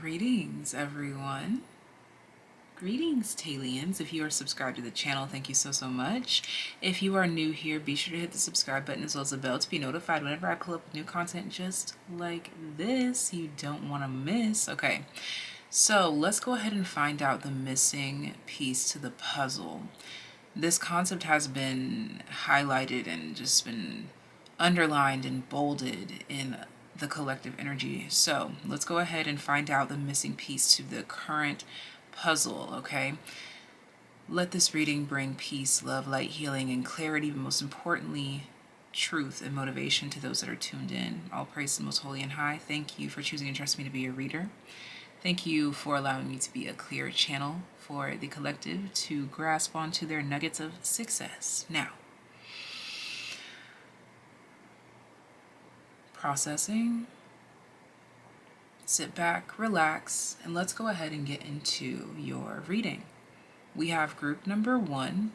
Greetings, everyone. Greetings, TAYliens. If you are subscribed to the channel, thank you so much. If you are new here, be sure to hit the subscribe button as well as the bell to be notified whenever I pull up new content just like this. You don't want to miss. Okay, so let's go ahead and find out the missing piece to the puzzle. This concept has been highlighted and just been underlined and bolded in the collective energy. So let's go ahead and find out the missing piece to the current puzzle, okay? Let this reading bring peace, love, light, healing, and clarity, but most importantly, truth and motivation to those that are tuned in. All praise to the most holy and high. Thank you for choosing and trusting me to be your reader. Thank you for allowing me to be a clear channel for the collective to grasp onto their nuggets of success. Now, processing. Sit back, relax, and let's go ahead and get into your reading. We have group number 1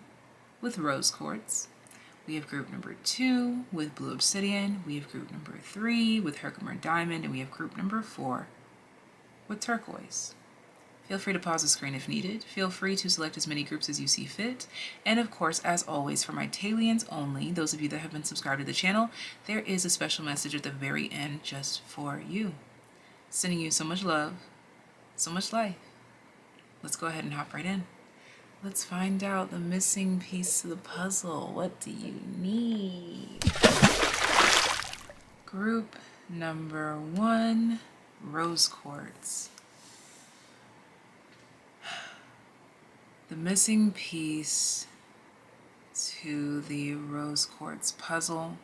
with rose quartz. We have group number 2 with blue obsidian. We have group number 3 with Herkimer diamond, and we have group number 4 with turquoise. Feel free to pause the screen if needed. Feel free to select as many groups as you see fit. And of course, as always, for my TAYliens only, those of you that have been subscribed to the channel, there is a special message at the very end just for you. Sending you so much love, so much life. Let's go ahead and hop right in. Let's find out the missing piece to the puzzle. What do you need? Group number 1, rose quartz. The missing piece to the rose quartz puzzle .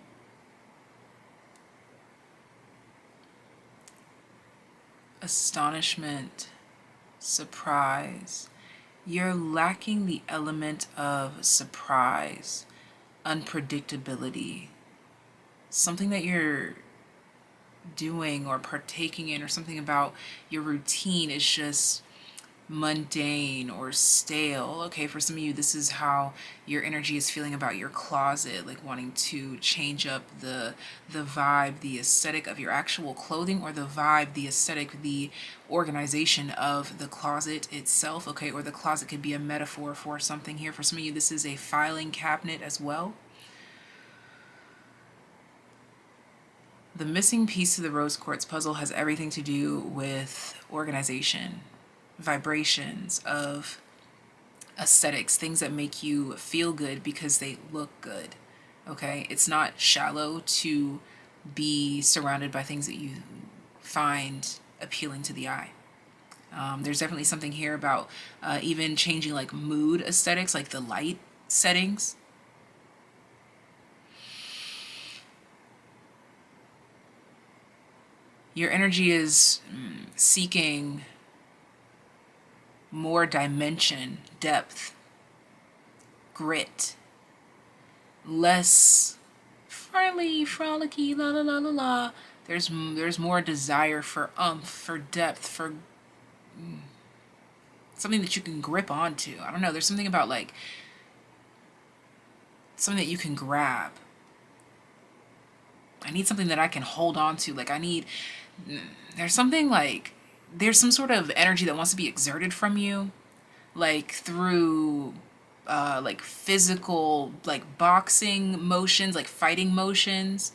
Astonishment, surprise. You're lacking the element of surprise, unpredictability. Something that you're doing or partaking in, or something about your routine is just mundane or stale. Okay, for some of you, this is how your energy is feeling about your closet, like wanting to change up the vibe, the aesthetic of your actual clothing, or the vibe, the aesthetic, the organization of the closet itself. Okay, or the closet could be a metaphor for something here. For some of you, this is a filing cabinet as well. The missing piece to the rose quartz puzzle has everything to do with organization, vibrations of aesthetics, things that make you feel good because they look good. Okay, it's not shallow to be surrounded by things that you find appealing to the eye. There's definitely something here about even changing like mood aesthetics, like the light settings. Your energy is seeking more dimension, depth, grit, less friendly, frolicky, la la la la la. There's more desire for oomph, for depth, for something that you can grip onto. I don't know, there's something about like something that you can grab. I need something that I can hold on to. Like there's something like, there's some sort of energy that wants to be exerted from you, like through like physical, like boxing motions, like fighting motions.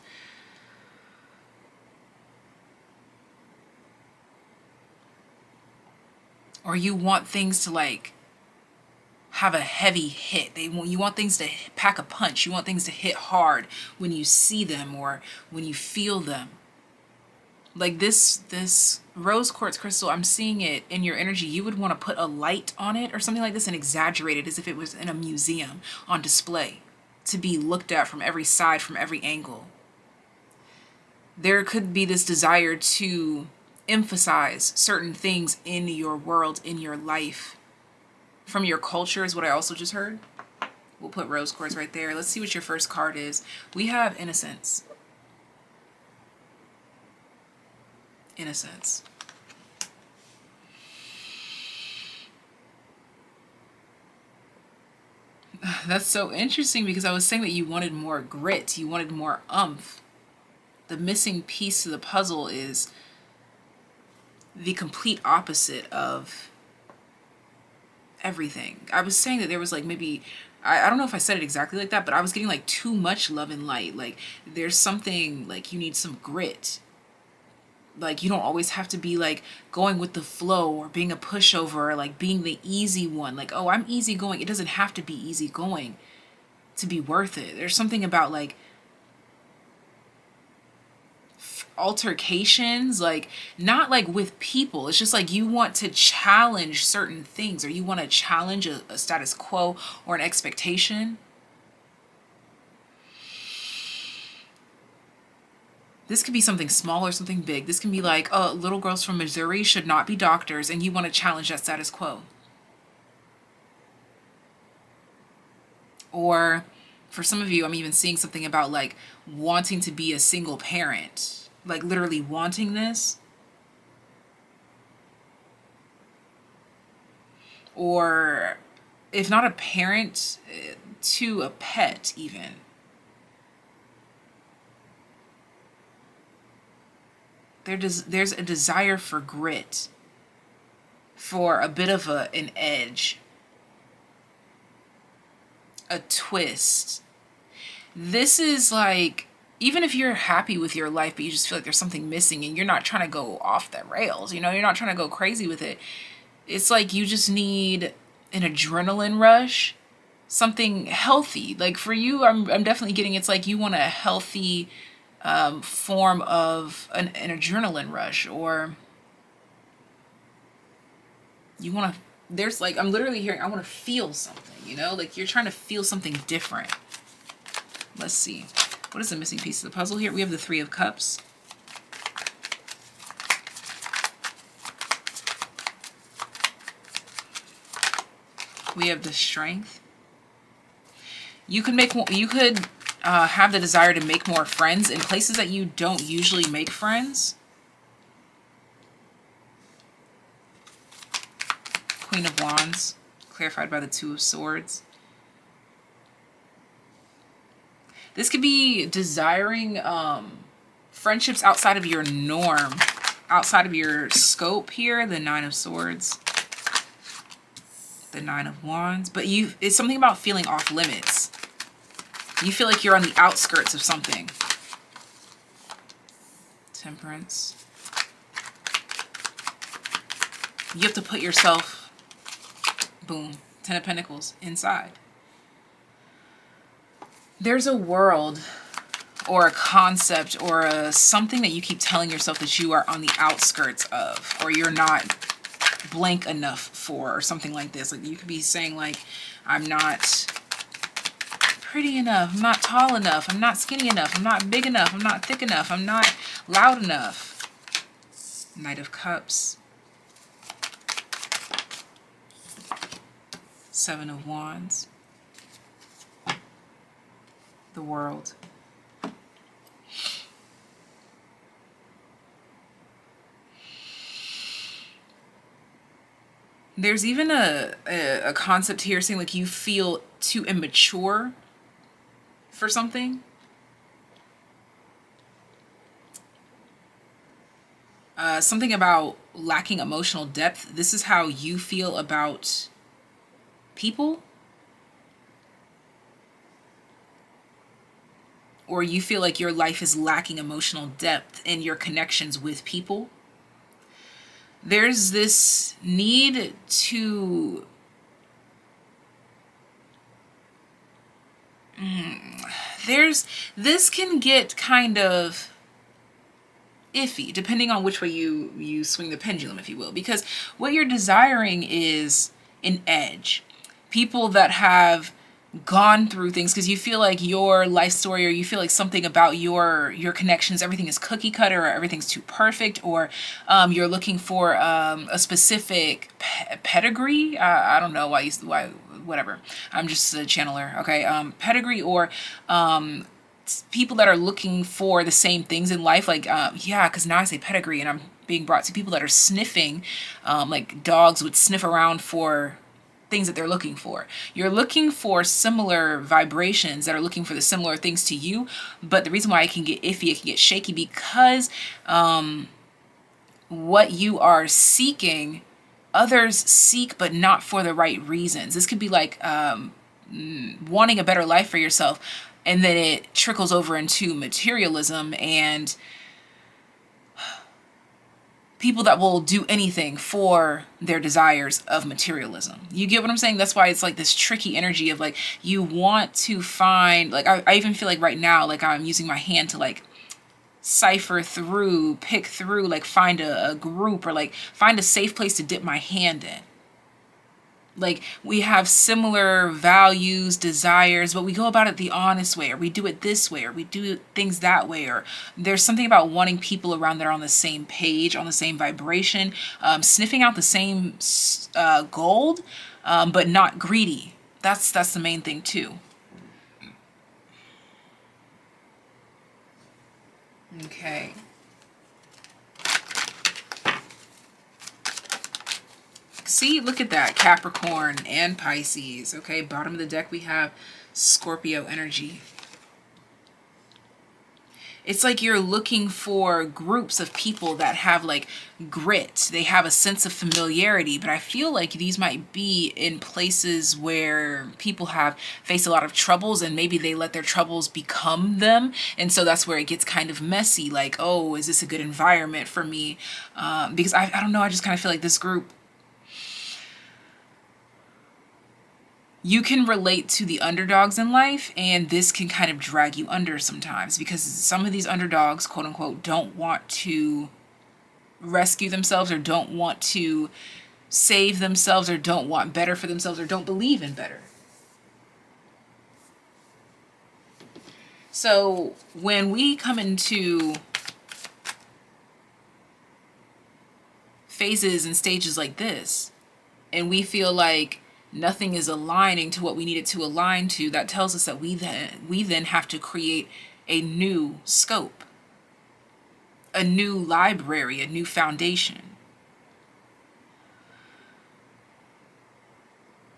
Or you want things to like have a heavy hit. You want things to pack a punch. You want things to hit hard when you see them or when you feel them. Like this rose quartz crystal, I'm seeing it in your energy. You would want to put a light on it or something like this and exaggerate it as if it was in a museum on display to be looked at from every side, from every angle. There could be this desire to emphasize certain things in your world, in your life, from your culture is what I also just heard. We'll put rose quartz right there. Let's see what your first card is. We have innocence. Innocence. That's so interesting because I was saying that you wanted more grit, you wanted more oomph. The missing piece of the puzzle is the complete opposite of everything. I was saying that there was like maybe, I don't know if I said it exactly like that, but I was getting like too much love and light. Like there's something like you need some grit. Like you don't always have to be like going with the flow or being a pushover or like being the easy one. Like, oh, I'm easy going. It doesn't have to be easy going to be worth it. There's something about like altercations, like not like with people. It's just like you want to challenge certain things, or you want to challenge a status quo or an expectation. This could be something small or something big. This can be like, oh, little girls from Missouri should not be doctors, and you want to challenge that status quo. Or for some of you, I'm even seeing something about like wanting to be a single parent, like literally wanting this. Or if not a parent, to a pet even. There's a desire for grit, for a bit of an edge, a twist. This is like, even if you're happy with your life, but you just feel like there's something missing and you're not trying to go off the rails, you know, you're not trying to go crazy with it. It's like you just need an adrenaline rush, something healthy. Like for you, I'm definitely getting, it's like you want a healthy form of an adrenaline rush, or you want to, there's like, I'm literally hearing, I want to feel something, you know, like you're trying to feel something different. Let's see. What is the missing piece of the puzzle here? We have the Three of Cups. We have the Strength. You could have the desire to make more friends in places that you don't usually make friends. Queen of Wands, clarified by the Two of Swords. This could be desiring friendships outside of your norm, outside of your scope here. The Nine of Swords, the Nine of Wands. But it's something about feeling off limits. You feel like you're on the outskirts of something. Temperance. You have to put yourself, boom, Ten of Pentacles, inside. There's a world or a concept or something that you keep telling yourself that you are on the outskirts of, or you're not blank enough for, or something like this. Like you could be saying like, I'm not pretty enough, I'm not tall enough, I'm not skinny enough, I'm not big enough, I'm not thick enough, I'm not loud enough. Knight of Cups. Seven of Wands. The World. There's even a concept here saying like you feel too immature for something. Something about lacking emotional depth. This is how you feel about people. Or you feel like your life is lacking emotional depth in your connections with people. There's this need to this can get kind of iffy depending on which way you swing the pendulum, if you will, because what you're desiring is an edge. People that have gone through things, because you feel like your life story, or you feel like something about your connections, everything is cookie cutter, or everything's too perfect, or you're looking for a specific pedigree. I don't know why whatever. I'm just a channeler, okay? Pedigree, or people that are looking for the same things in life, like yeah, because now I say pedigree and I'm being brought to people that are sniffing, like dogs would sniff around for things that they're looking for. You're looking for similar vibrations that are looking for the similar things to you, but the reason why it can get iffy, it can get shaky, because what you are seeking, others seek, but not for the right reasons. This could be like wanting a better life for yourself, and then it trickles over into materialism and people that will do anything for their desires of materialism. You get what I'm saying? That's why it's like this tricky energy of like, you want to find, like, I even feel like right now, like I'm using my hand to like cipher through, pick through, like find a group, or like find a safe place to dip my hand in. Like, we have similar values, desires, but we go about it the honest way, or we do it this way, or we do things that way, or there's something about wanting people around that are on the same page, on the same vibration, sniffing out the same gold, but not greedy. That's the main thing too. Okay. See, look at that, Capricorn and Pisces. Okay, bottom of the deck we have Scorpio energy. It's like you're looking for groups of people that have like grit. They have a sense of familiarity, but I feel like these might be in places where people have faced a lot of troubles, and maybe they let their troubles become them. And so that's where it gets kind of messy. Like, oh, is this a good environment for me? Because I don't know, I just kind of feel like this group, you can relate to the underdogs in life, and this can kind of drag you under sometimes, because some of these underdogs, quote unquote, don't want to rescue themselves, or don't want to save themselves, or don't want better for themselves, or don't believe in better. So when we come into phases and stages like this, and we feel like nothing is aligning to what we need it to align to, that tells us that we then have to create a new scope, a new library, a new foundation.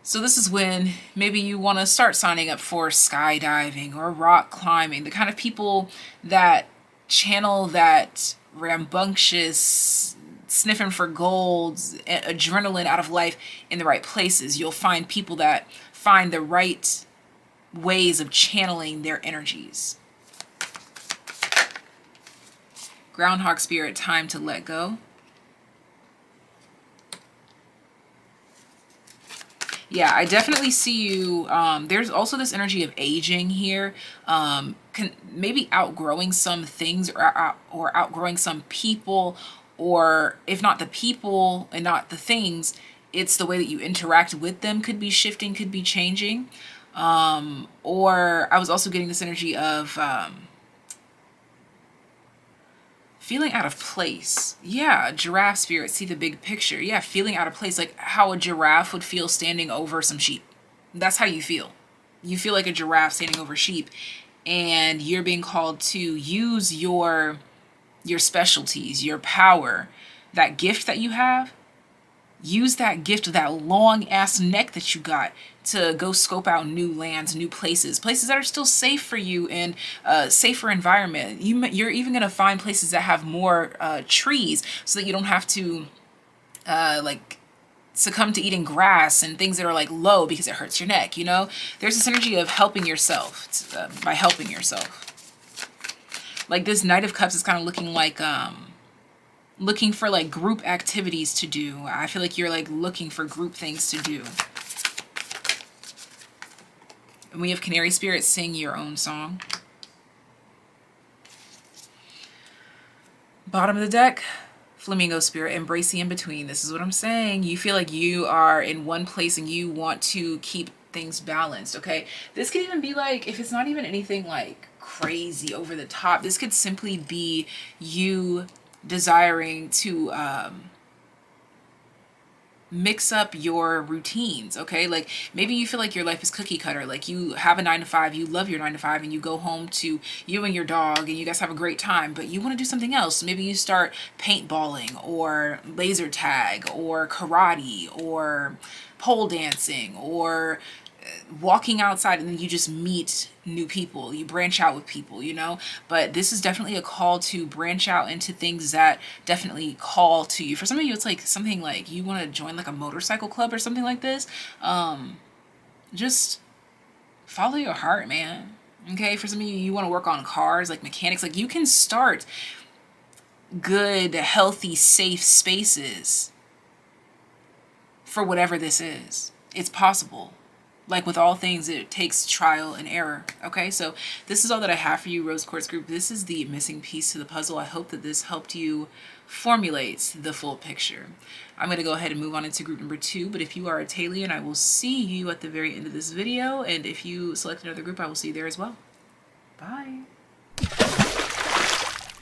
So this is when maybe you want to start signing up for skydiving or rock climbing, the kind of people that channel that rambunctious sniffing for gold, adrenaline out of life in the right places. You'll find people that find the right ways of channeling their energies. Groundhog spirit, time to let go. Yeah, I definitely see you. There's also this energy of aging here. Maybe outgrowing some things, or outgrowing some people, or if not the people and not the things, it's the way that you interact with them could be shifting, could be changing. Or I was also getting this energy of feeling out of place. Yeah, giraffe spirit, see the big picture. Yeah, feeling out of place, like how a giraffe would feel standing over some sheep. That's how you feel. You feel like a giraffe standing over sheep, and you're being called to use your specialties, your power, that gift that you have. Use that gift, that long ass neck that you got, to go scope out new lands, new places that are still safe for you, and a safer environment. You're even going to find places that have more trees, so that you don't have to like succumb to eating grass and things that are like low because it hurts your neck. You know, there's this energy of helping yourself by helping yourself. Like this Knight of Cups is kind of looking like looking for like group activities to do. I feel like you're like looking for group things to do. And we have Canary Spirit, sing your own song. Bottom of the deck, Flamingo Spirit, embrace the in-between. This is what I'm saying. You feel like you are in one place and you want to keep things balanced, okay? This could even be like, if it's not even anything like crazy over the top, this could simply be you desiring to mix up your routines, okay? Like maybe you feel like your life is cookie cutter, like you have a 9-to-5, you love your 9-to-5, and you go home to you and your dog and you guys have a great time, but you want to do something else. Maybe you start paintballing or laser tag or karate or pole dancing or walking outside and then you just meet new people, you branch out with people, you know. But this is definitely a call to branch out into things that definitely call to you. For some of you, it's like something like you want to join like a motorcycle club or something like this. Just follow your heart, man. Okay, for some of you, you want to work on cars, like mechanics. Like, you can start good, healthy, safe spaces for whatever this is. It's possible. Like with all things, it takes trial and error. Okay, so this is all that I have for you, Rose Quartz Group. This is the missing piece to the puzzle. I hope that this helped you formulate the full picture. I'm going to go ahead and move on into group number 2. But if you are a Taylien, I will see you at the very end of this video. And if you select another group, I will see you there as well. Bye.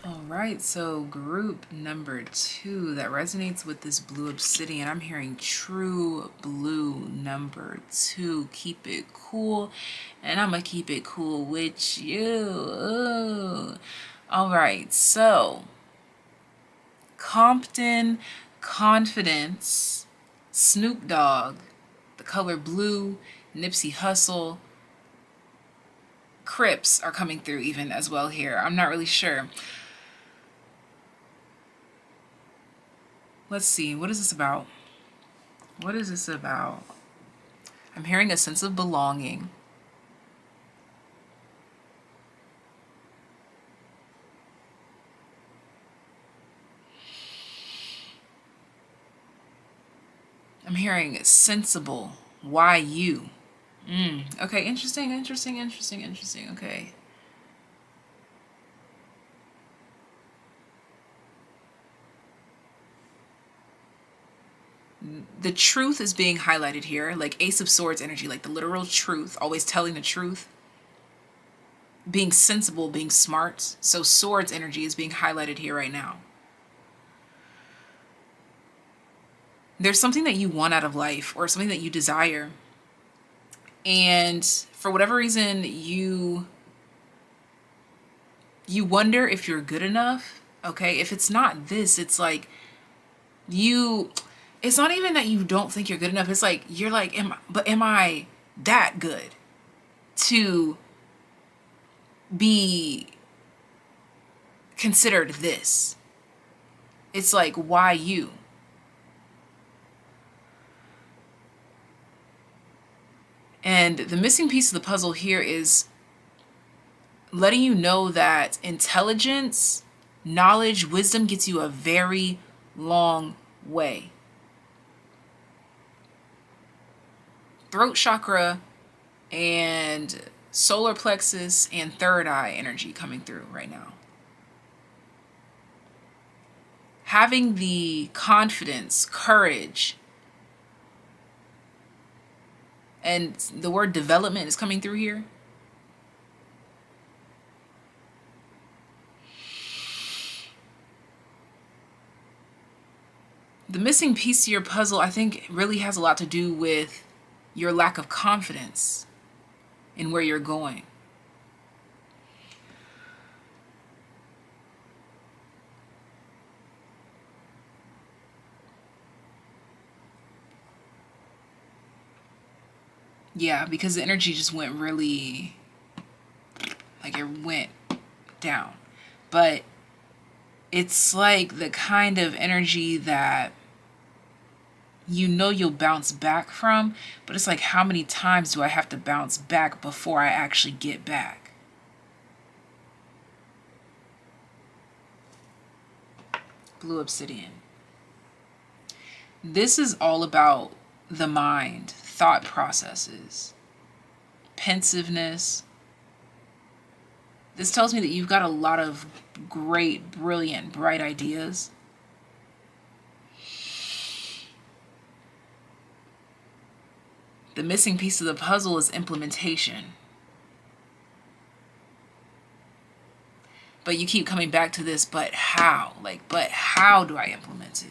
All right, so group number 2 that resonates with this blue obsidian. I'm hearing true blue number 2. Keep it cool, and I'm gonna keep it cool with you. Ooh. All right, so Compton, Confidence, Snoop Dogg, the color blue, Nipsey Hussle, Crips are coming through even as well here. I'm not really sure. Let's see, what is this about? What is this about? I'm hearing a sense of belonging. I'm hearing sensible. Why you? Okay, interesting. Okay. The truth is being highlighted here, like Ace of Swords energy, like the literal truth, always telling the truth, being sensible, being smart. So Swords energy is being highlighted here right now. There's something that you want out of life or something that you desire, and for whatever reason you wonder if you're good enough. Okay, if it's not this, it's like it's not even that you don't think you're good enough. It's like, you're like, am I that good to be considered this? It's like, why you? And the missing piece of the puzzle here is letting you know that intelligence, knowledge, wisdom gets you a very long way. Throat chakra and solar plexus and third eye energy coming through right now. Having the confidence, courage, and the word development is coming through here. The missing piece to your puzzle, I think, really has a lot to do with your lack of confidence in where you're going. Yeah, because the energy just went really, like, it went down. But it's like the kind of energy that you know you'll bounce back from, but it's like, how many times do I have to bounce back before I actually get back? Blue obsidian. This is all about the mind, thought processes, pensiveness. This tells me that you've got a lot of great, brilliant, bright ideas. The missing piece of the puzzle is implementation. But you keep coming back to this, but how? Like, but how do I implement it?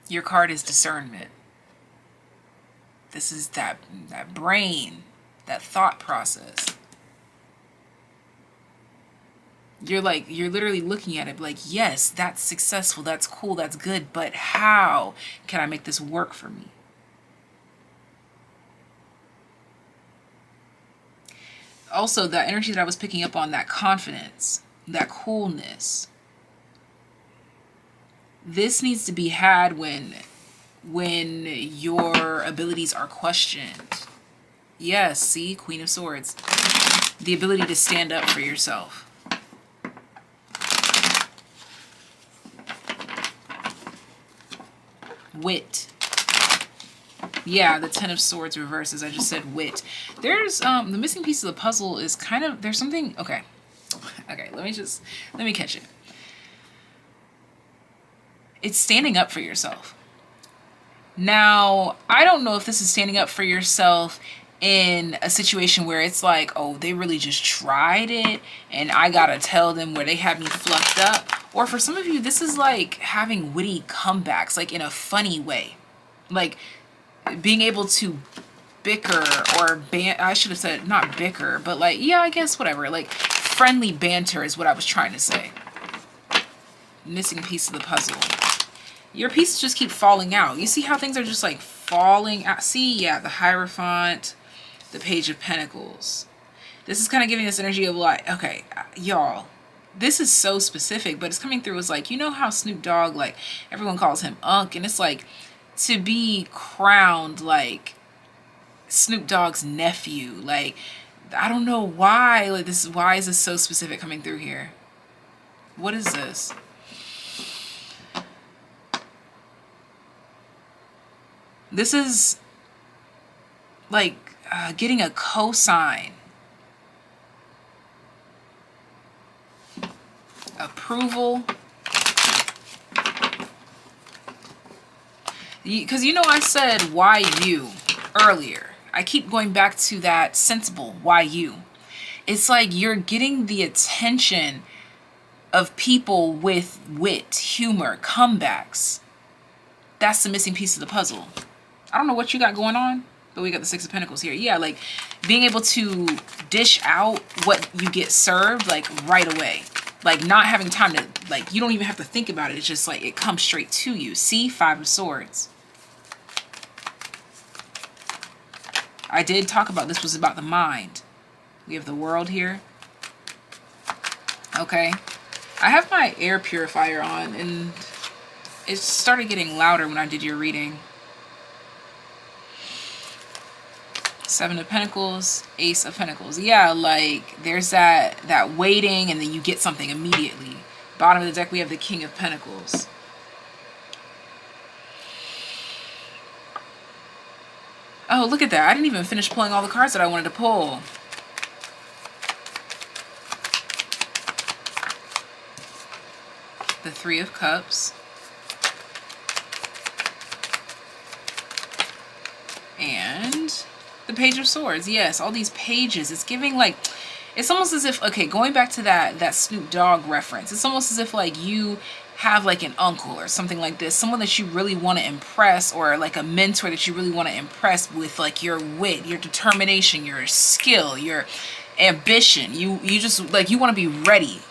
Your card is discernment. This is that brain, that thought process. You're like, you're literally looking at it like, yes, that's successful, that's cool, that's good, but how can I make this work for me? Also, that energy that I was picking up on, that confidence, that coolness, this needs to be had when your abilities are questioned. Yes, see, Queen of Swords. The ability to stand up for yourself. Wit. Yeah, the Ten of Swords reverses. I just said wit. There's the missing piece of the puzzle is kind of, there's something, okay, let me catch it. It's standing up for yourself. Now, I don't know if this is standing up for yourself in a situation where it's like, oh, they really just tried it and I gotta tell them where they had me fluffed up. Or for some of you, this is like having witty comebacks, like in a funny way. Like being able to bicker or I should have said not bicker, but like, yeah, I guess whatever. Like friendly banter is what I was trying to say. Missing piece of the puzzle. Your pieces just keep falling out. You see how things are just like falling out? See, yeah, the Hierophant, the Page of Pentacles. This is kind of giving this energy of like, okay, y'all, this is so specific, but it's coming through as like, you know how Snoop Dogg, like everyone calls him Unc, and it's like to be crowned like Snoop Dogg's nephew. Like, I don't know why, like this, why is this so specific coming through here? What is this? This is like getting a cosign. Approval. Because you know I said why you earlier. I keep going back to that sensible why you. It's like you're getting the attention of people with wit, humor, comebacks. That's the missing piece of the puzzle. I don't know what you got going on, but we got the Six of Pentacles here. Yeah, like being able to dish out what you get served like right away. Like not having time to, like, you don't even have to think about it. It's just like it comes straight to you. See, Five of Swords. I did talk about this was about the mind. We have the World here. Okay. I have my air purifier on and it started getting louder when I did your reading. Seven of Pentacles, Ace of Pentacles. Yeah, like there's that waiting and then you get something immediately. Bottom of the deck we have the King of Pentacles. Oh, look at that. I didn't even finish pulling all the cards that I wanted to pull. The Three of Cups. And the Page of Swords. Yes, all these pages. It's giving like, it's almost as if, okay, going back to that Snoop Dogg reference, it's almost as if like you have like an uncle or something like this, someone that you really want to impress, or like a mentor that you really want to impress with like your wit, your determination, your skill, your ambition. You just like, you want to be ready.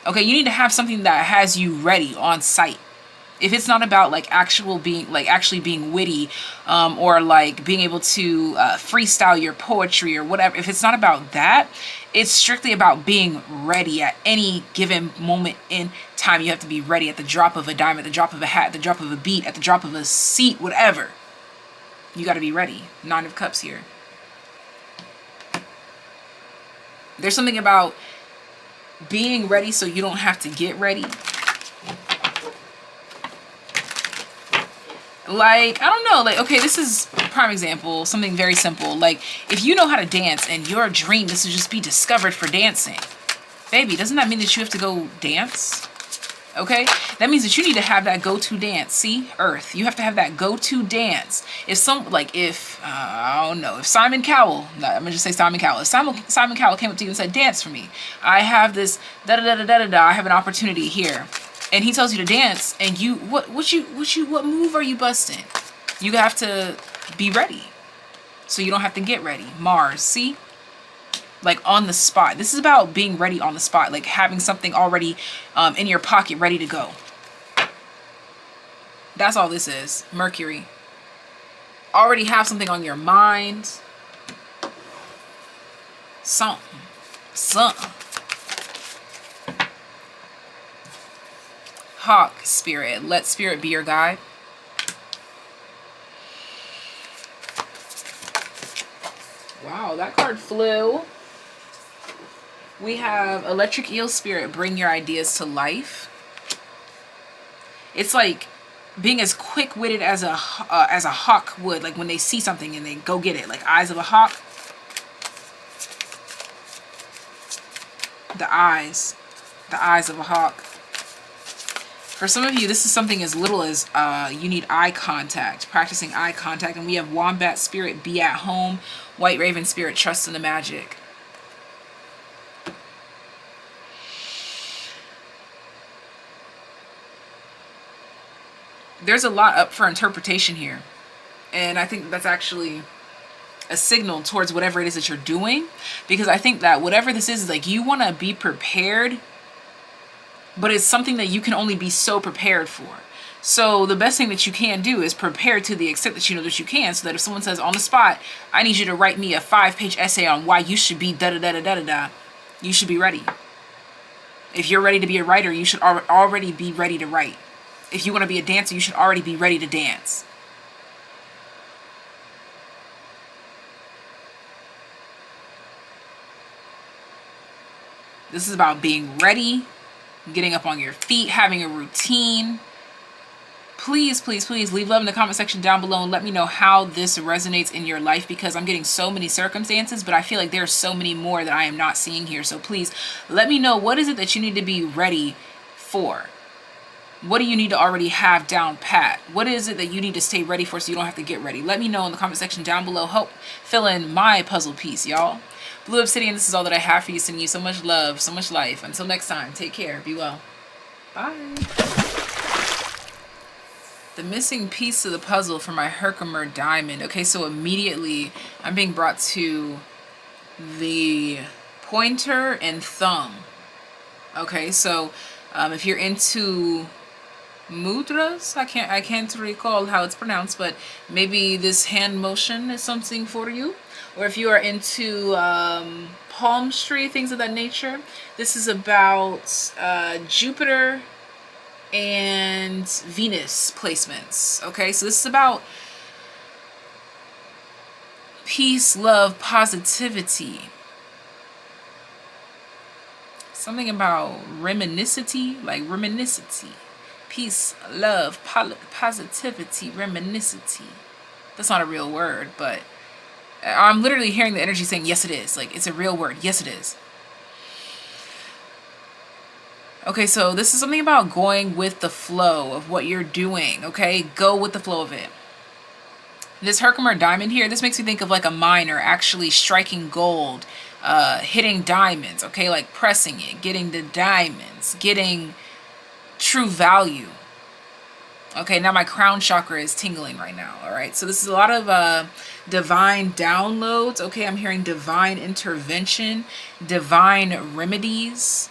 Okay, you need to have something that has you ready on site. If it's not about like actually being witty, or like being able to freestyle your poetry or whatever, if it's not about that, it's strictly about being ready at any given moment in time. You have to be ready at the drop of a dime, at the drop of a hat, at the drop of a beat, at the drop of a seat, whatever. You got to be ready. Nine of Cups here. There's something about being ready so you don't have to get ready. Like, I don't know, like, okay, this is a prime example, something very simple. Like, if you know how to dance and your dream is to just be discovered for dancing, baby, doesn't that mean that you have to go dance? Okay? That means that you need to have that go-to dance. See? Earth. You have to have that go-to dance. If I don't know, if Simon Cowell, I'm going to just say Simon Cowell. If Simon Cowell came up to you and said, dance for me, I have this da-da-da-da-da-da, I have an opportunity here. And he tells you to dance, and you, what move are you busting? You have to be ready, so you don't have to get ready. Mars, see? like on the spot. This is about being ready on the spot, like having something already in your pocket ready to go. That's all this is. Mercury. Already have something on your mind. Something. Hawk spirit. Let spirit be your guide. Wow, that card flew. We have electric eel spirit. Bring your ideas to life. It's like being as quick-witted as a hawk would, like when they see something and they go get it, like eyes of a hawk. The eyes of a hawk. For some of you, this is something as little as you need eye contact, practicing eye contact. And we have wombat spirit, be at home. White raven spirit, trust in the magic. There's a lot up for interpretation here. And I think that's actually a signal towards whatever it is that you're doing. Because I think that whatever this is like you want to be prepared, but it's something that you can only be so prepared for. So the best thing that you can do is prepare to the extent that you know that you can, so that if someone says on the spot, I need you to write me a 5-page essay on why you should be da-da-da-da-da-da, you should be ready. If you're ready to be a writer, you should already be ready to write. If you want to be a dancer, you should already be ready to dance. This is about being ready, getting up on your feet, having a routine. Please, please, please leave love in the comment section down below and let me know how this resonates in your life, because I'm getting so many circumstances, but I feel like there are so many more that I am not seeing here. So please let me know, what is it that you need to be ready for? What do you need to already have down pat? What is it that you need to stay ready for so you don't have to get ready? Let me know in the comment section down below. Help fill in my puzzle piece, y'all. Blue Obsidian, this is all that I have for you. Sending you so much love, so much life. Until next time, take care. Be well. Bye. The missing piece of the puzzle for my Herkimer diamond. Okay, so immediately I'm being brought to the pointer and thumb. Okay, so if you're into mudras, I can't recall how it's pronounced, but maybe this hand motion is something for you. Or if you are into palmistry, things of that nature, this is about Jupiter and Venus placements. Okay, so this is about peace, love, positivity. Something about reminiscity, like reminiscity. Peace, love, positivity, reminiscity. That's not a real word, but I'm literally hearing the energy saying, yes, it is. Like, it's a real word. Yes, it is. Okay, so this is something about going with the flow of what you're doing, okay? Go with the flow of it. This Herkimer diamond here, this makes me think of like a miner actually striking gold, hitting diamonds, okay? Like pressing it, getting the diamonds, getting true value. Okay, now my crown chakra is tingling right now, all right? So this is a lot of divine downloads, okay? I'm hearing divine intervention, divine remedies,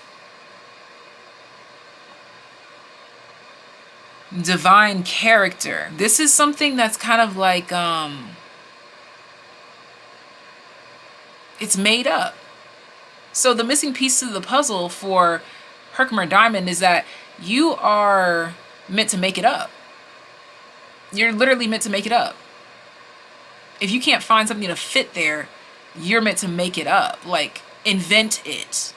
divine character. This is something that's kind of like, it's made up. So the missing piece of the puzzle for Herkimer Diamond is that you are meant to make it up. You're literally meant to make it up. If you can't find something to fit there, you're meant to make it up. Like, invent it.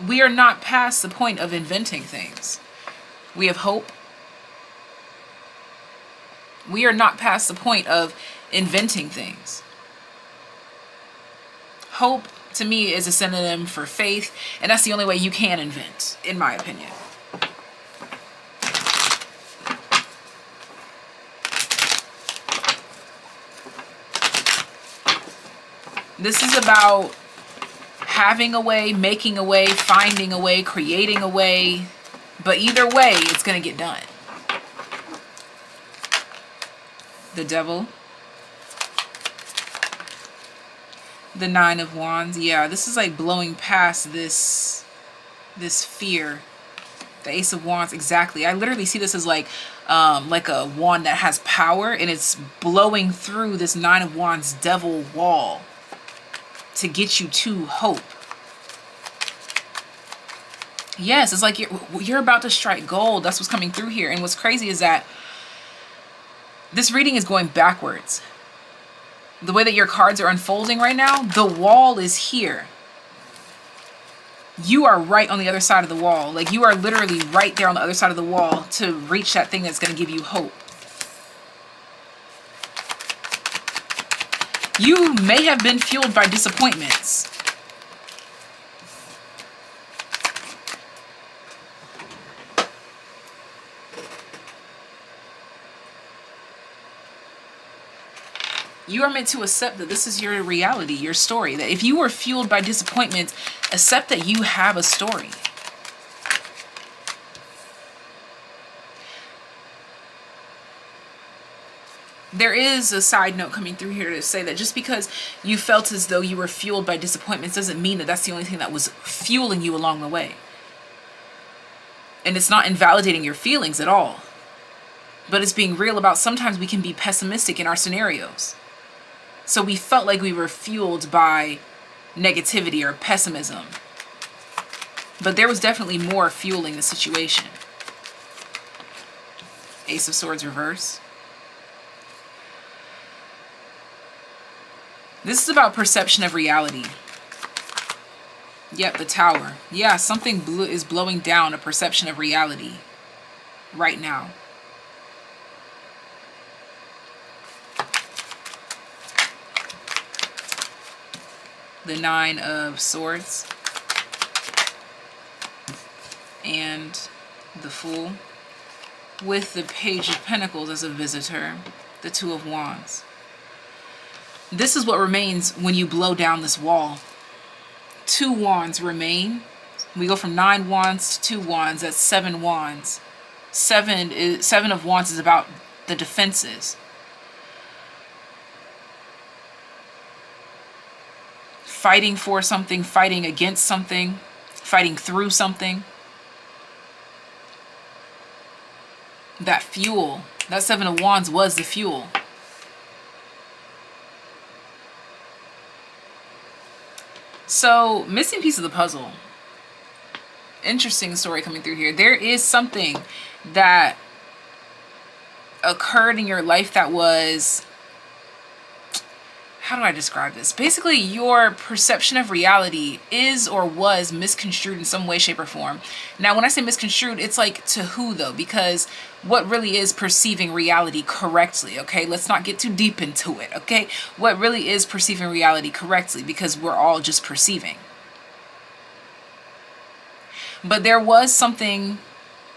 We are not past the point of inventing things. We have hope. We are not past the point of inventing things. Hope, to me, is a synonym for faith, and that's the only way you can invent, in my opinion. This is about having a way, making a way, finding a way, creating a way. But either way, it's going to get done. The Devil. The Nine of Wands. Yeah, this is like blowing past this fear. The Ace of Wands, exactly. I literally see this as like a wand that has power, and it's blowing through this Nine of Wands devil wall to get you to hope. Yes, it's like you're about to strike gold. That's what's coming through here. And what's crazy is that this reading is going backwards. The way that your cards are unfolding right now, the wall is here. You are right on the other side of the wall. Like, you are literally right there on the other side of the wall to reach that thing that's going to give you hope. You may have been fueled by disappointments. You are meant to accept that this is your reality, your story. That if you were fueled by disappointment, accept that you have a story. There is a side note coming through here to say that just because you felt as though you were fueled by disappointments doesn't mean that that's the only thing that was fueling you along the way. And it's not invalidating your feelings at all. But it's being real about sometimes we can be pessimistic in our scenarios. So we felt like we were fueled by negativity or pessimism. But there was definitely more fueling the situation. Ace of Swords reverse. This is about perception of reality. Yep, the Tower. Yeah, something is blowing down a perception of reality right now. The Nine of Swords and the Fool with the Page of Pentacles as a visitor, the Two of Wands. This is what remains when you blow down this wall. 2 wands remain. We go from 9 wands to 2 wands. That's 7 wands. 7 of wands is about the defenses. Fighting for something, fighting against something, fighting through something. That fuel, that 7 of wands was the fuel. So, missing piece of the puzzle. Interesting story coming through here. There is something that occurred in your life that was, how do I describe this? Basically, your perception of reality is or was misconstrued in some way, shape, or form. Now, when I say misconstrued, it's like to who, though? Because what really is perceiving reality correctly, okay? Let's not get too deep into it, okay? What really is perceiving reality correctly? Because we're all just perceiving. But there was something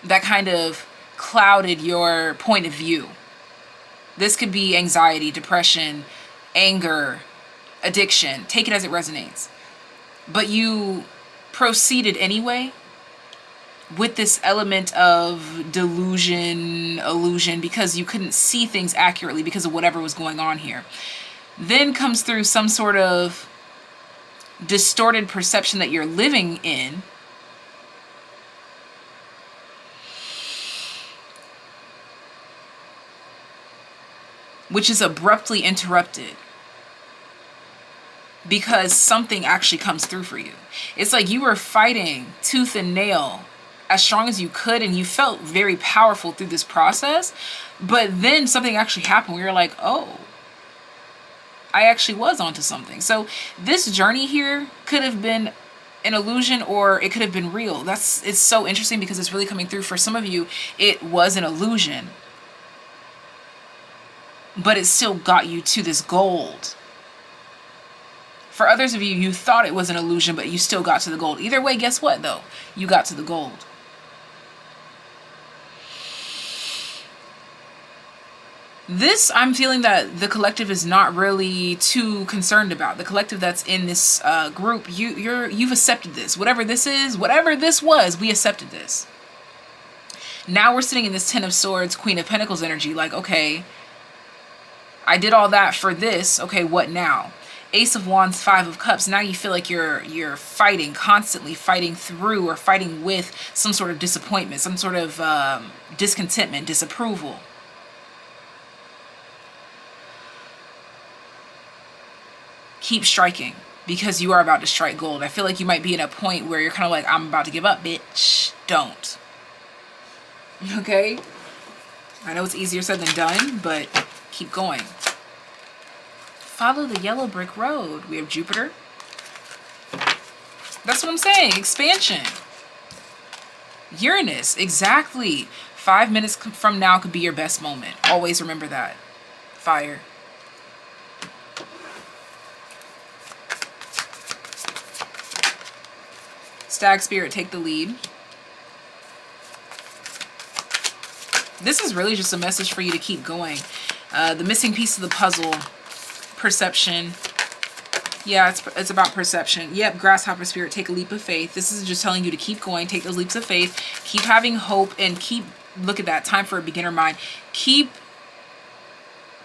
that kind of clouded your point of view. This could be anxiety, depression, anger, addiction. Take it as it resonates. But you proceeded anyway with this element of delusion, illusion, because you couldn't see things accurately because of whatever was going on here. Then comes through some sort of distorted perception that you're living in, which is abruptly interrupted because something actually comes through for you. It's like you were fighting tooth and nail as strong as you could, and you felt very powerful through this process, but then something actually happened where you're like, oh, I actually was onto something. So this journey here could have been an illusion or it could have been real. It's so interesting because it's really coming through. For some of you, it was an illusion, but it still got you to this gold. For others of you, you thought it was an illusion, but you still got to the gold. Either way, guess what, though? You got to the gold. This, I'm feeling that the collective is not really too concerned about. The collective that's in this group, you've accepted this. Whatever this is, whatever this was, we accepted this. Now we're sitting in this 10 of Swords, Queen of Pentacles energy, like, okay, I did all that for this. Okay, what now? Ace of Wands, Five of Cups. Now you feel like you're fighting, constantly fighting through or fighting with some sort of disappointment, some sort of discontentment, disapproval. Keep striking, because you are about to strike gold. I feel like you might be in a point where you're kind of like, I'm about to give up, bitch. Don't. Okay? I know it's easier said than done, but keep going. Follow the yellow brick road. We have Jupiter. That's what I'm saying. Expansion. Uranus. Exactly. 5 minutes from now could be your best moment. Always remember that. Fire. Stag Spirit, take the lead. This is really just a message for you to keep going. The missing piece of the puzzle, perception. Yeah, it's about perception. Yep, Grasshopper Spirit, take a leap of faith. This is just telling you to keep going, take those leaps of faith, keep having hope, and keep, look at that, time for a beginner mind. Keep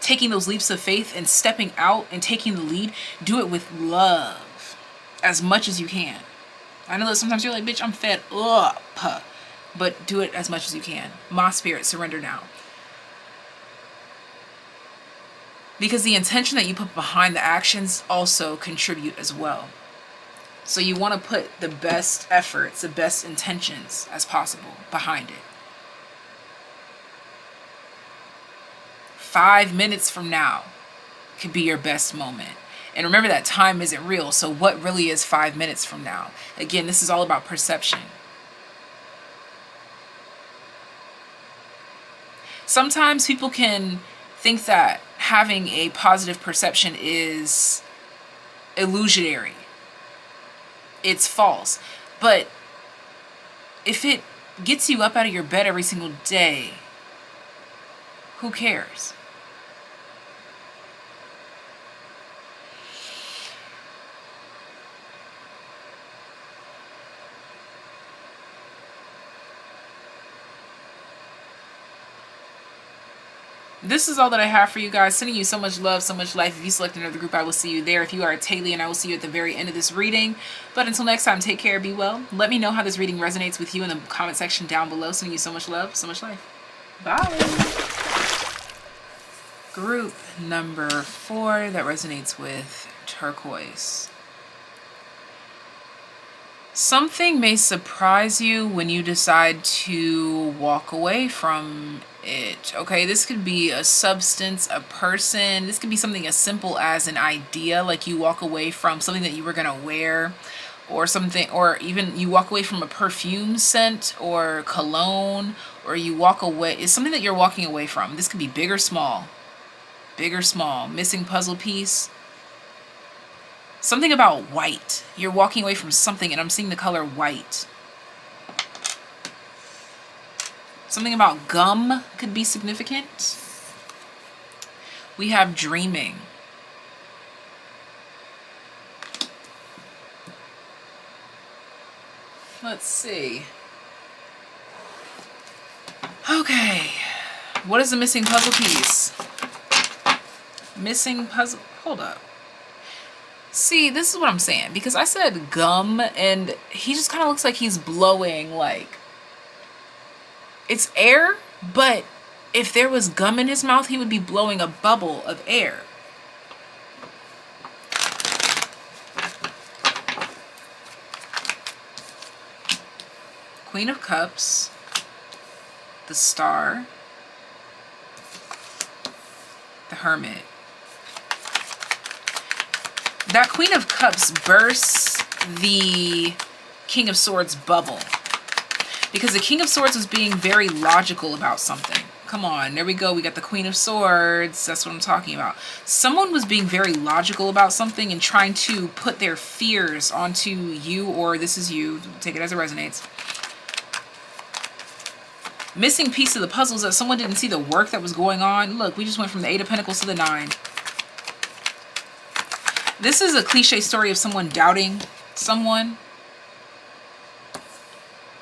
taking those leaps of faith and stepping out and taking the lead. Do it with love as much as you can. I know that sometimes you're like, bitch, I'm fed up. But do it as much as you can. Moss Spirit, surrender now. Because the intention that you put behind the actions also contribute as well. So you want to put the best efforts, the best intentions as possible behind it. 5 minutes from now could be your best moment. And remember that time isn't real. So what really is 5 minutes from now? Again, this is all about perception. Sometimes people can think that having a positive perception is illusionary. It's false. But if it gets you up out of your bed every single day, who cares? This is all that I have for you guys. Sending you so much love, so much life. If you select another group, I will see you there. If you are a TAYlien, I will see you at the very end of this reading. But until next time, take care, be well. Let me know how this reading resonates with you in the comment section down below. Sending you so much love, so much life. Bye. Group number 4 that resonates with turquoise. Something may surprise you when you decide to walk away from it. Okay, this could be a substance, a person. This could be something as simple as an idea, like you walk away from something that you were gonna wear, or something, or even you walk away from a perfume scent or cologne, or you walk away. It's something that you're walking away from. This could be big or small. Big or small. Missing puzzle piece. Something about white. You're walking away from something, and I'm seeing the color white. Something about gum could be significant. We have dreaming. Let's see. Okay. What is the missing puzzle piece? Missing puzzle. Hold up. See, this is what I'm saying, because I said gum and he just kind of looks like he's blowing, like, it's air, but if there was gum in his mouth, he would be blowing a bubble of air. Queen of Cups, the Star, the Hermit. That Queen of Cups bursts the King of Swords bubble. Because the King of Swords was being very logical about something. Come on, there we go. We got the Queen of Swords. That's what I'm talking about. Someone was being very logical about something and trying to put their fears onto you, or this is you. Take it as it resonates. Missing piece of the puzzle is that someone didn't see the work that was going on. Look, we just went from the 8 of Pentacles to the 9. This is a cliche story of someone doubting someone.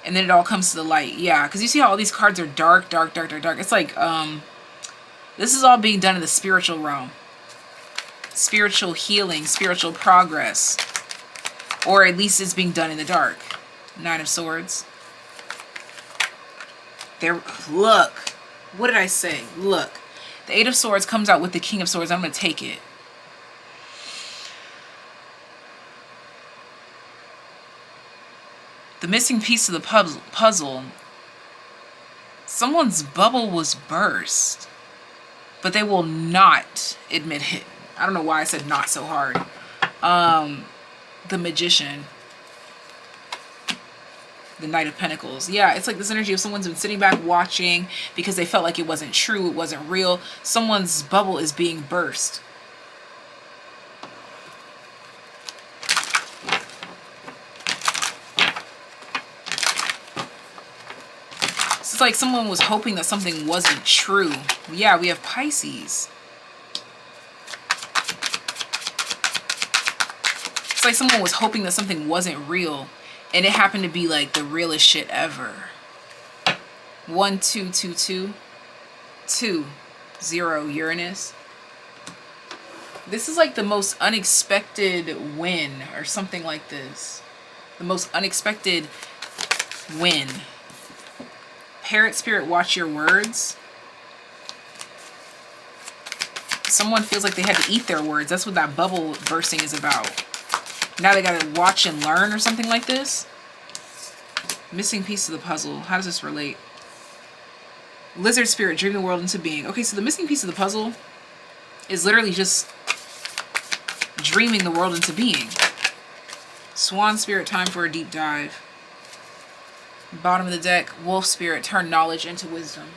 And then it all comes to the light. Yeah, because you see how all these cards are dark, dark, dark, dark, dark. It's like, this is all being done in the spiritual realm. spiritual healing, spiritual progress, or at least it's being done in the dark. Nine of Swords. There, look, what did I say? Look, the Eight of Swords comes out with the King of Swords. I'm going to take it. The missing piece of the puzzle, someone's bubble was burst, but they will not admit it. I don't know why I said not so hard. The Magician. The Knight of Pentacles. Yeah, it's like this energy of someone's been sitting back watching because they felt like it wasn't true, it wasn't real. Someone's bubble is being burst. It's like someone was hoping that something wasn't true. Yeah, we have Pisces. It's like someone was hoping that something wasn't real, and it happened to be like the realest shit ever. 1 2 2 2 2 0 Uranus. This is like the most unexpected win or something like this. The most unexpected win. Parrot spirit, watch your words. Someone feels like they had to eat their words. That's what that bubble bursting is about. Now they gotta watch and learn or something like this. Missing piece of the puzzle. How does this relate? Lizard spirit, dream the world into being. Okay, so the missing piece of the puzzle is literally just dreaming the world into being. Swan spirit, time for a deep dive. Bottom of the deck, wolf spirit, turn knowledge into wisdom.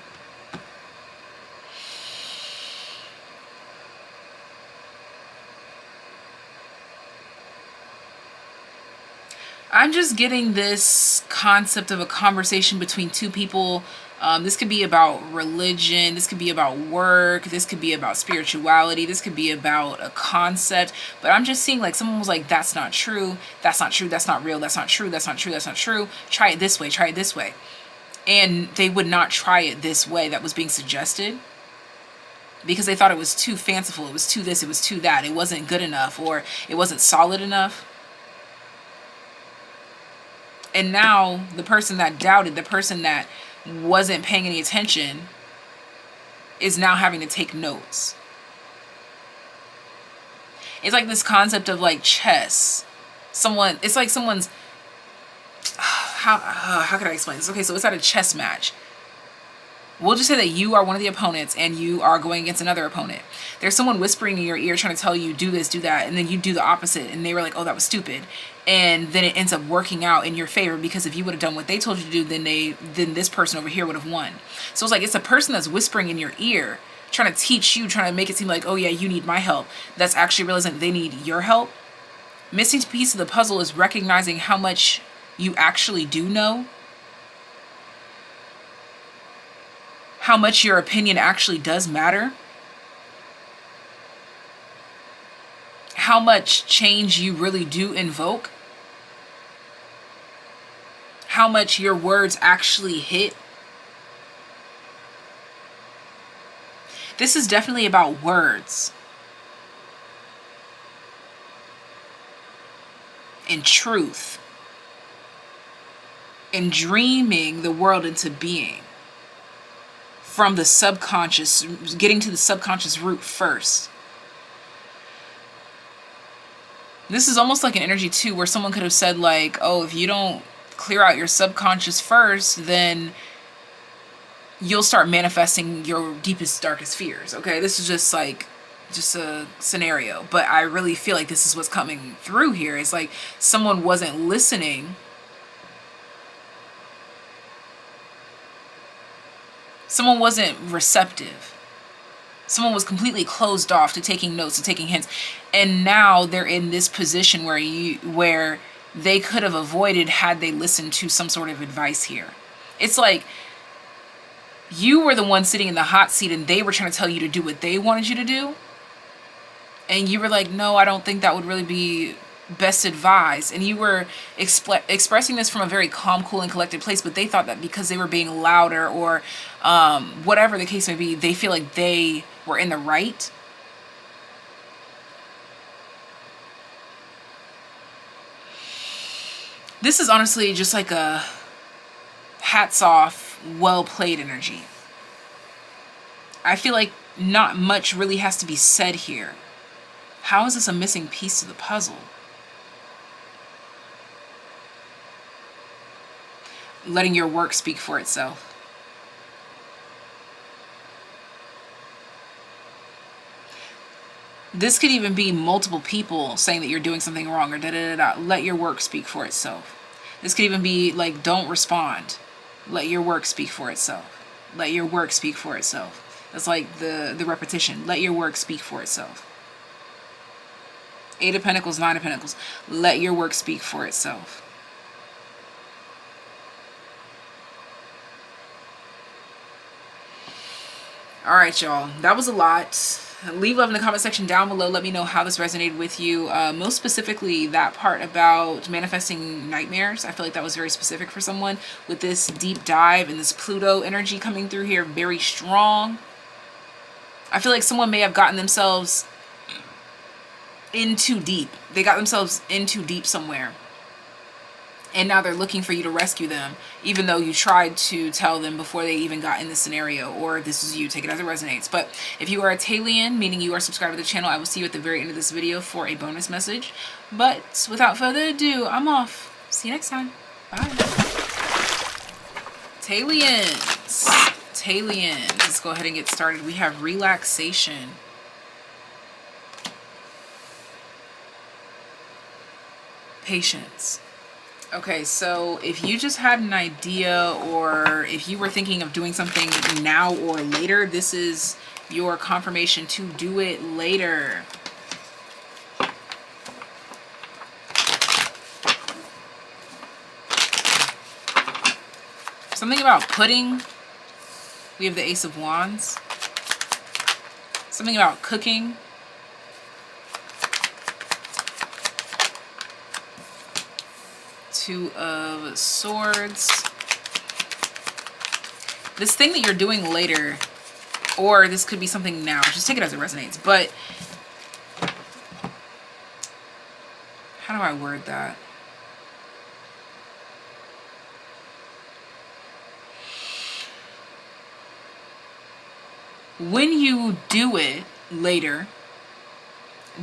I'm just getting this concept of a conversation between two people. This could be about religion. This could be about work. This could be about spirituality. This could be about a concept. But I'm just seeing like someone was like, that's not true. That's not true. That's not real. That's not true. That's not true. That's not true. Try it this way. Try it this way. And they would not try it this way that was being suggested because they thought it was too fanciful. It was too this. It was too that. It wasn't good enough, or it wasn't solid enough. And now the person that doubted, the person that wasn't paying any attention, is now having to take notes. It's like this concept of like chess. It's like someone's, how can I explain this? Okay, so it's at a chess match. We'll just say that you are one of the opponents and you are going against another opponent. There's someone whispering in your ear trying to tell you, do this, do that, and then you do the opposite, and they were like, oh, that was stupid. And then it ends up working out in your favor, because if you would have done what they told you to do, then this person over here would have won. So it's like it's a person that's whispering in your ear, trying to teach you, trying to make it seem like, oh yeah, you need my help. That's actually realizing they need your help. Missing piece of the puzzle is recognizing how much you actually do know. How much your opinion actually does matter. How much change you really do invoke. How much your words actually hit. This is definitely about words. And truth. And dreaming the world into being. From the subconscious, getting to the subconscious root first. This is almost like an energy too, where someone could have said like, oh, if you don't clear out your subconscious first, then you'll start manifesting your deepest, darkest fears. Okay, this is just a scenario, but I really feel like this is what's coming through here. It's like someone wasn't listening. Someone wasn't receptive. Someone was completely closed off to taking notes, to taking hints. And now they're in this position where they could have avoided had they listened to some sort of advice here. It's like you were the one sitting in the hot seat and they were trying to tell you to do what they wanted you to do. And you were like, no, I don't think that would really be best advised. And you were expressing this from a very calm, cool, and collected place, but they thought that because they were being louder or whatever the case may be, they feel like they were in the right. This is honestly just like a hats off, well played energy. I feel like not much really has to be said here. How is this a missing piece to the puzzle? Letting your work speak for itself. This could even be multiple people saying that you're doing something wrong or da-da-da-da. Let your work speak for itself. This could even be like, don't respond. Let your work speak for itself. Let your work speak for itself. That's like the repetition. Let your work speak for itself. 8 of Pentacles, 9 of Pentacles. Let your work speak for itself. All right, y'all. That was a lot. Leave love in the comment section down below. Let me know how this resonated with you. Most specifically, that part about manifesting nightmares. I feel like that was very specific for someone with this deep dive and this Pluto energy coming through here very strong. I feel like someone may have gotten themselves in too deep. They got themselves in too deep somewhere. And now they're looking for you to rescue them, even though you tried to tell them before they even got in the scenario, or this is you, take it as it resonates. But if you are a TAYlien, meaning you are subscribed to the channel, I will see you at the very end of this video for a bonus message. But without further ado, I'm off. See you next time. Bye. TAYliens. TAYliens. Let's go ahead and get started. We have relaxation. Patience. Okay, so if you just had an idea, or if you were thinking of doing something now or later, this is your confirmation to do it later. Something about pudding. We have the Ace of Wands. Something about cooking. Two of Swords. This thing that you're doing later, or this could be something now, just take it as it resonates. But how do I word that? When you do it later,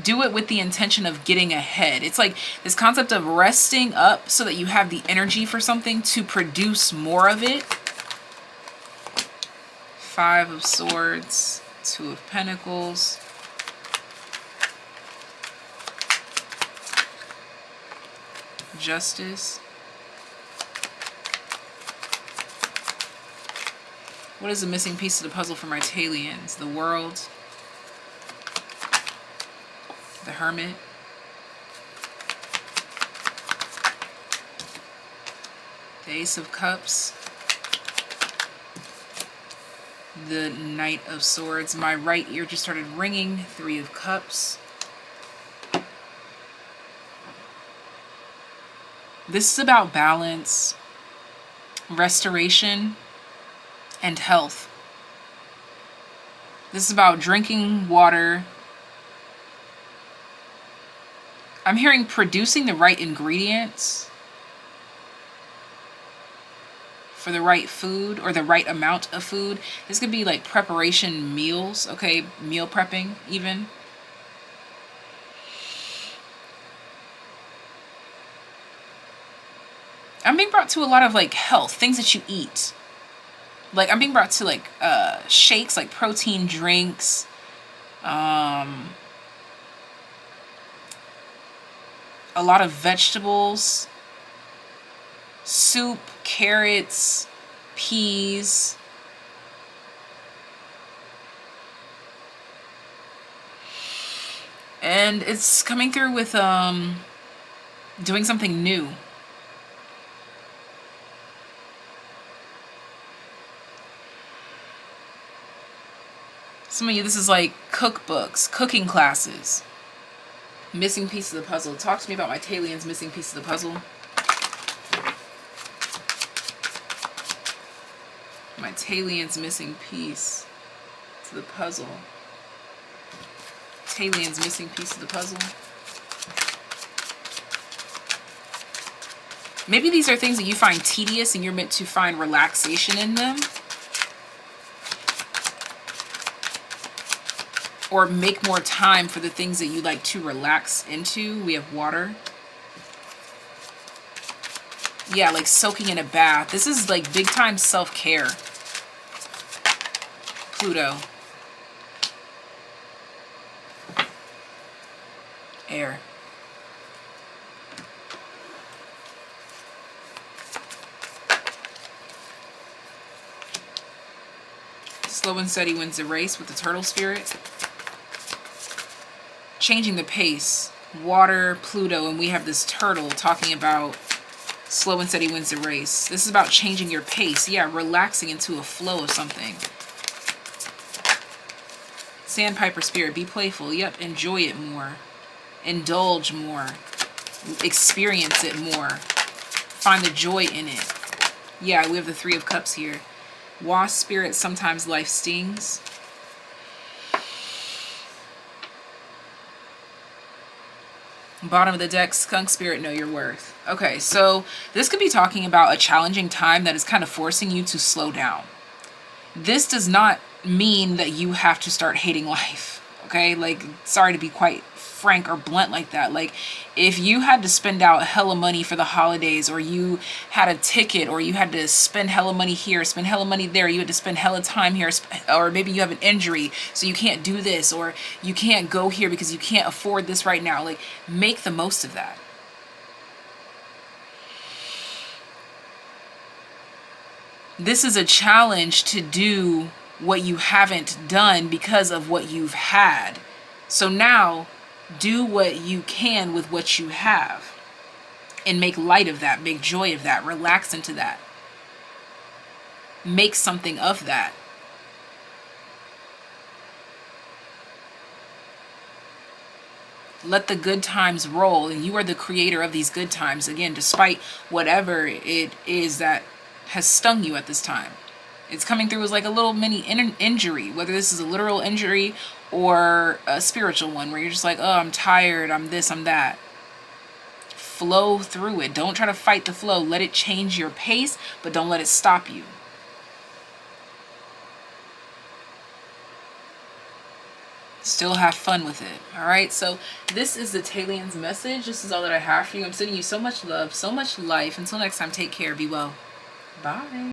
do it with the intention of getting ahead. It's like this concept of resting up so that you have the energy for something to produce more of it. 5 of Swords, 2 of Pentacles. Justice. What is the missing piece of the puzzle for my TAYliens? The World. The Hermit. The Ace of Cups. The Knight of Swords. My right ear just started ringing. 3 of Cups. This is about balance, restoration, and health. This is about drinking water. I'm hearing producing the right ingredients for the right food, or the right amount of food. This could be like preparation meals, okay? Meal prepping even. I'm being brought to a lot of like health, things that you eat. Like I'm being brought to like shakes, like protein drinks, a lot of vegetables, soup, carrots, peas. And it's coming through with doing something new. Some of you, this is like cookbooks, cooking classes. Missing piece of the puzzle. Talk to me about my TAYliens' missing piece of the puzzle. My TAYliens' missing piece to the puzzle. TAYliens' missing piece of the puzzle. Maybe these are things that you find tedious and you're meant to find relaxation in them. Or make more time for the things that you like to relax into. We have water. Yeah, like soaking in a bath. This is like big time self-care. Pluto. Air. Slow and steady wins the race with the turtle spirit. Changing the pace. Water, Pluto, and we have this turtle talking about slow and steady wins the race. This is about changing your pace. Yeah, relaxing into a flow of something. Sandpiper spirit, be playful. Yep, enjoy it more. Indulge more. Experience it more. Find the joy in it. Yeah, we have the Three of Cups here. Wasp spirit, sometimes life stings. Bottom of the deck, skunk spirit, know your worth. Okay, so this could be talking about a challenging time that is kind of forcing you to slow down. This does not mean that you have to start hating life, okay? Like, sorry to be quite frank or blunt like that. Like, if you had to spend out hella money for the holidays, or you had a ticket, or you had to spend hella money here, spend hella money there, you had to spend hella time here, or maybe you have an injury, so you can't do this, or you can't go here because you can't afford this right now. Like, make the most of that. This is a challenge to do what you haven't done because of what you've had. So now, do what you can with what you have. And make light of that, make joy of that, relax into that. Make something of that. Let the good times roll, and you are the creator of these good times. Again, despite whatever it is that has stung you at this time. It's coming through as like a little mini injury, whether this is a literal injury or a spiritual one where you're just like, oh, I'm tired, I'm this, I'm that. Flow through it. Don't try to fight the flow. Let it change your pace, but don't let it stop you. Still have fun with it. All right, so this is the TAYliens message. This is all that I have for you. I'm sending you so much love, so much life. Until next time, take care, be well. Bye.